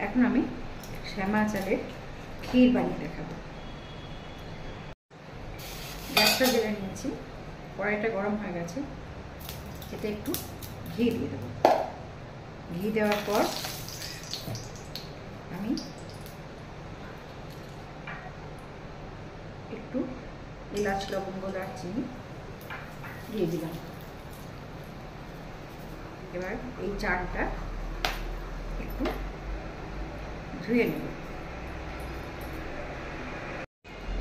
এখন আমি শ্যামা চালের ক্ষীর বানিয়ে দেখাবো। গ্যাসটা জ্বেলে নিয়েছি, কড়াইটা গরম হয়ে গেছে, এতে একটু ঘি দিয়ে দেবো। ঘি দেওয়ার পর আমি একটু এলাচ, লবঙ্গ, দারচিনি দিয়ে দিলাম। এবার এই চালটা একটু ধুয়ে নেব।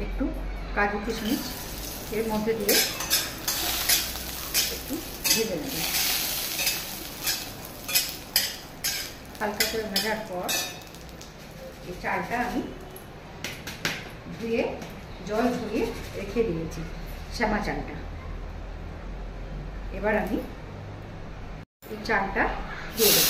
একটু কাজু কিশমিশ এর মধ্যে দিয়ে একটু ভেজে নেব। হালকা করে ভাজার পর এই চালটা আমি ধুয়ে জল ঝরিয়ে রেখে দিয়েছি, শ্যামা চালটা। এবার আমি এই চালটা দিয়ে দেব।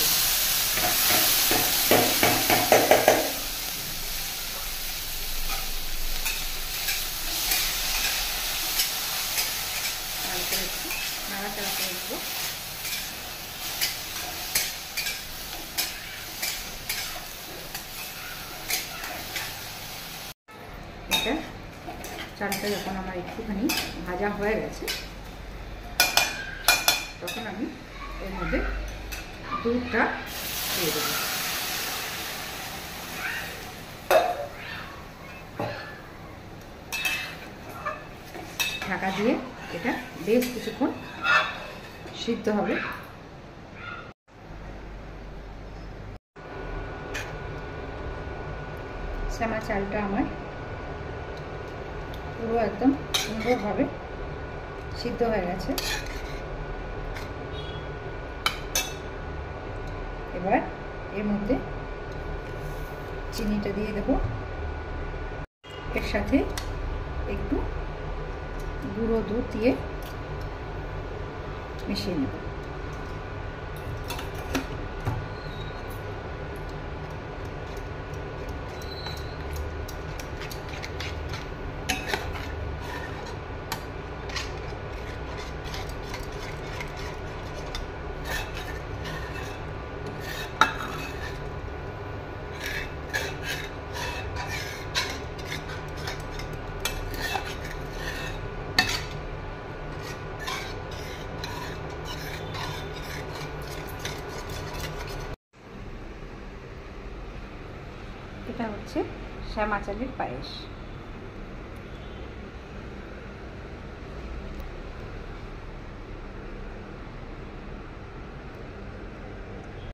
একটু নাড়াচাড়া করে দেব। এটা চালটা যখন আমার একটুখানি ভাজা হয়ে গেছে, তখন আমি এর মধ্যে দুধটা দিয়ে দেব। ঢাকা দিয়ে এটা বেশ কিছুক্ষণ সিদ্ধ হবে। শ্যামা চালটা আমার পুরো একদম সুন্দরভাবে সিদ্ধ হয়ে গেছে। এবার এর মধ্যে চিনিটা দিয়ে দেব। এর সাথে একটু গুঁড়ো দুধ দিয়ে মিশিয়ে নেব। এটা হচ্ছে শ্যামা চালের পায়েস।